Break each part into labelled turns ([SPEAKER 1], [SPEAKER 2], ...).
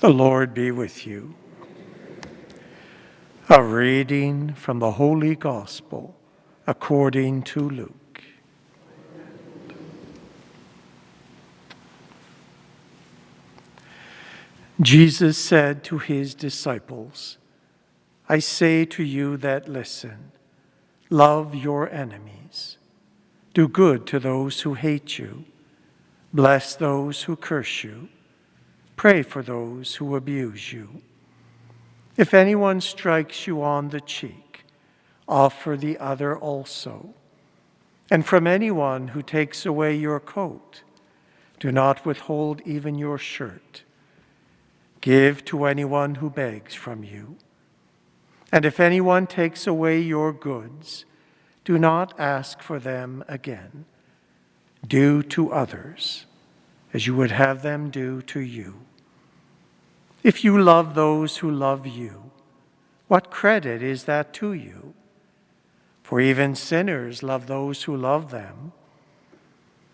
[SPEAKER 1] The Lord be with you. A reading from the Holy Gospel according to Luke. Jesus said to his disciples, I say to you that listen, love your enemies, do good to those who hate you, bless those who curse you, pray for those who abuse you. If anyone strikes you on the cheek, offer the other also. And from anyone who takes away your coat, do not withhold even your shirt. Give to anyone who begs from you. And if anyone takes away your goods, do not ask for them again. Do to others as you would have them do to you. If you love those who love you, what credit is that to you? For even sinners love those who love them.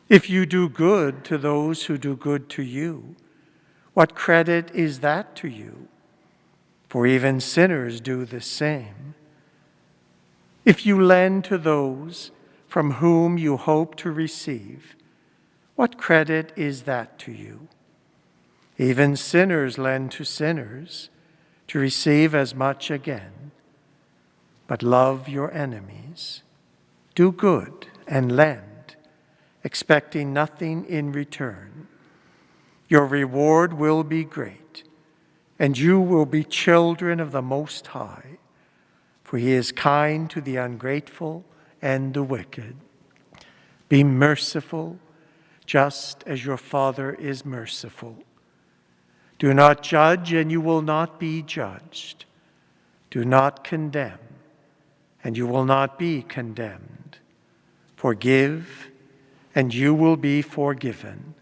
[SPEAKER 1] If you do good to those who do good to you, what credit is that to you? For even sinners do the same. If you lend to those from whom you hope to receive, what credit is that to you? Even sinners lend to sinners to receive as much again. But love your enemies. Do good and lend, expecting nothing in return. Your reward will be great, and you will be children of the Most High, for he is kind to the ungrateful and the wicked. Be merciful, just as your Father is merciful. Do not judge, and you will not be judged. Do not condemn, and you will not be condemned. Forgive, and you will be forgiven.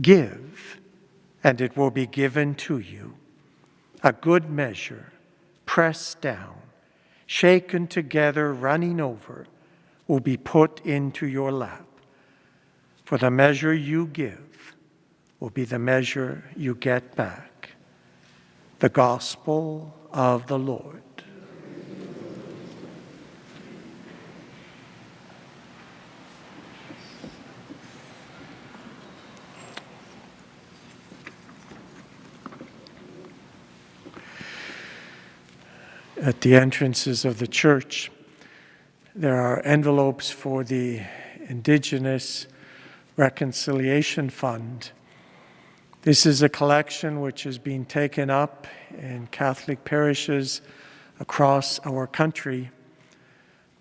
[SPEAKER 1] Give, and it will be given to you. A good measure, pressed down, shaken together, running over, will be put into your lap. For the measure you give will be the measure you get back. The Gospel of the Lord. At the entrances of the church, there are envelopes for the Indigenous Reconciliation Fund. This is a collection which is being taken up in Catholic parishes across our country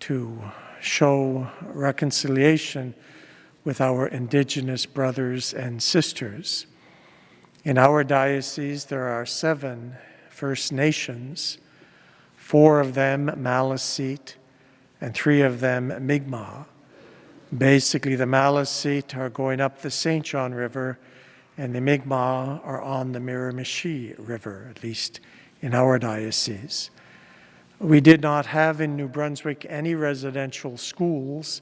[SPEAKER 1] to show reconciliation with our Indigenous brothers and sisters. In our diocese, there are 7 First Nations, 4 of them Maliseet, and 3 of them Mi'kmaq. Basically, the Maliseet are going up the St. John River, and the Mi'kmaq are on the Miramichi River, at least in our diocese. We did not have in New Brunswick any residential schools,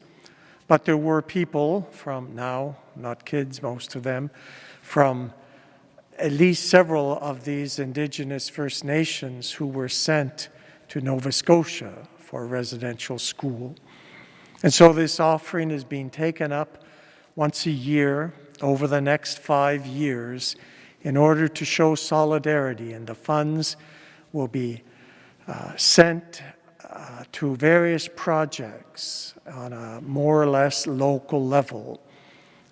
[SPEAKER 1] but there were people from now, not kids, most of them, from at least several of these Indigenous First Nations who were sent to Nova Scotia for a residential school. And so this offering is being taken up once a year over the next 5 years in order to show solidarity, and the funds will be sent to various projects on a more or less local level.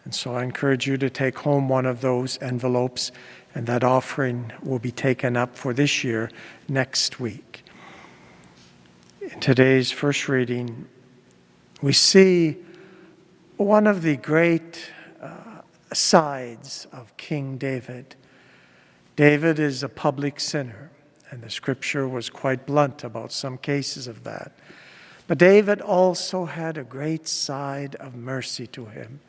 [SPEAKER 1] And so I encourage you to take home one of those envelopes, and that offering will be taken up for this year next week. In today's first reading, we see one of the great sides of King David. David is a public sinner, and the scripture was quite blunt about some cases of that. But David also had a great side of mercy to him,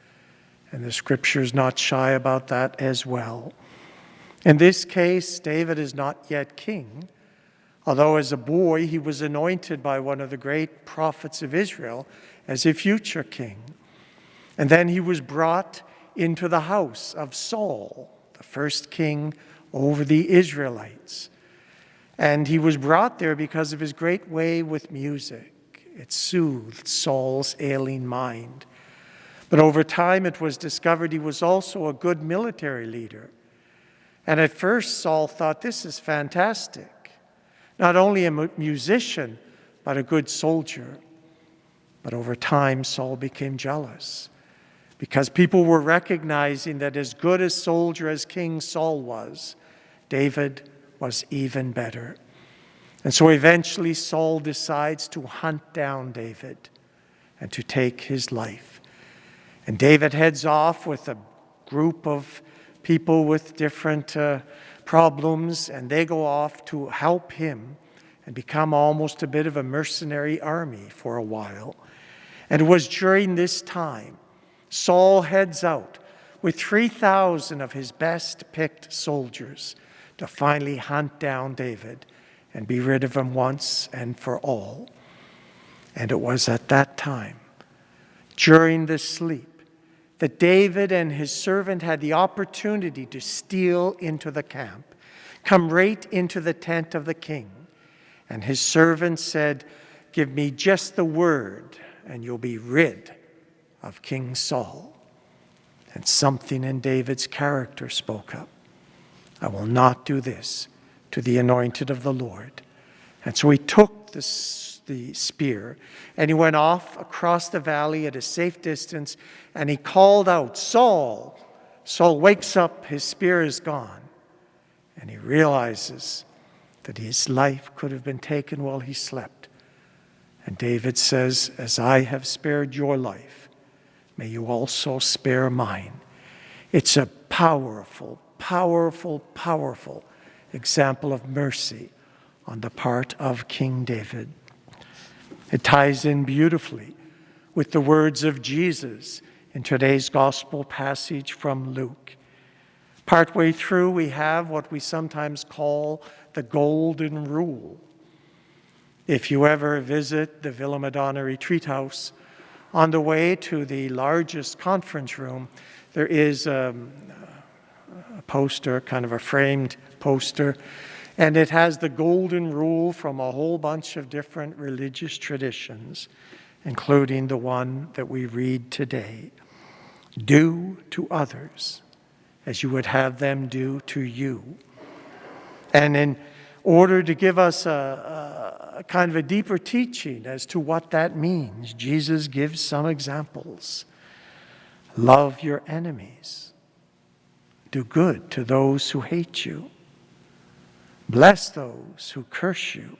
[SPEAKER 1] and the scripture is not shy about that as well. In this case, David is not yet king, although as a boy he was anointed by one of the great prophets of Israel as a future king. And then he was brought into the house of Saul, the first king over the Israelites. And he was brought there because of his great way with music. It soothed Saul's ailing mind. But over time it was discovered he was also a good military leader. And at first Saul thought, this is fantastic. Not only a musician, but a good soldier. But over time Saul became jealous because people were recognizing that as good a soldier as King Saul was, David was even better. And so eventually Saul decides to hunt down David and to take his life. And David heads off with a group of people with different problems, and they go off to help him and become almost a bit of a mercenary army for a while. And it was during this time Saul heads out with 3,000 of his best picked soldiers to finally hunt down David and be rid of him once and for all. And it was at that time, during the sleep, that David and his servant had the opportunity to steal into the camp, come right into the tent of the king. And his servant said, give me just the word and you'll be rid of King Saul. And something in David's character spoke up. I will not do this to the anointed of the Lord. And so he took the spear and he went off across the valley at a safe distance and he called out, Saul! Saul wakes up, his spear is gone. And he realizes that his life could have been taken while he slept. And David says, as I have spared your life, may you also spare mine. It's a powerful, powerful, powerful example of mercy on the part of King David. It ties in beautifully with the words of Jesus in today's gospel passage from Luke. Partway through, we have what we sometimes call the Golden Rule. If you ever visit the Villa Madonna Retreat House, on the way to the largest conference room, there is a poster, kind of a framed poster, and it has the Golden Rule from a whole bunch of different religious traditions, including the one that we read today. Do to others as you would have them do to you. And in order to give us a kind of a deeper teaching as to what that means, Jesus gives some examples. Love your enemies. Do good to those who hate you. Bless those who curse you.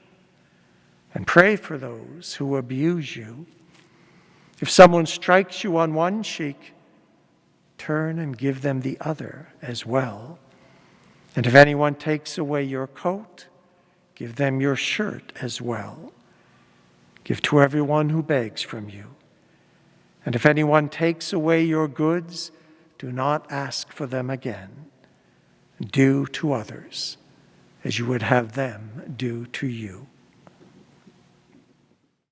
[SPEAKER 1] And pray for those who abuse you. If someone strikes you on one cheek, turn and give them the other as well. And if anyone takes away your coat, give them your shirt as well. Give to everyone who begs from you. And if anyone takes away your goods, do not ask for them again. Do to others as you would have them do to you.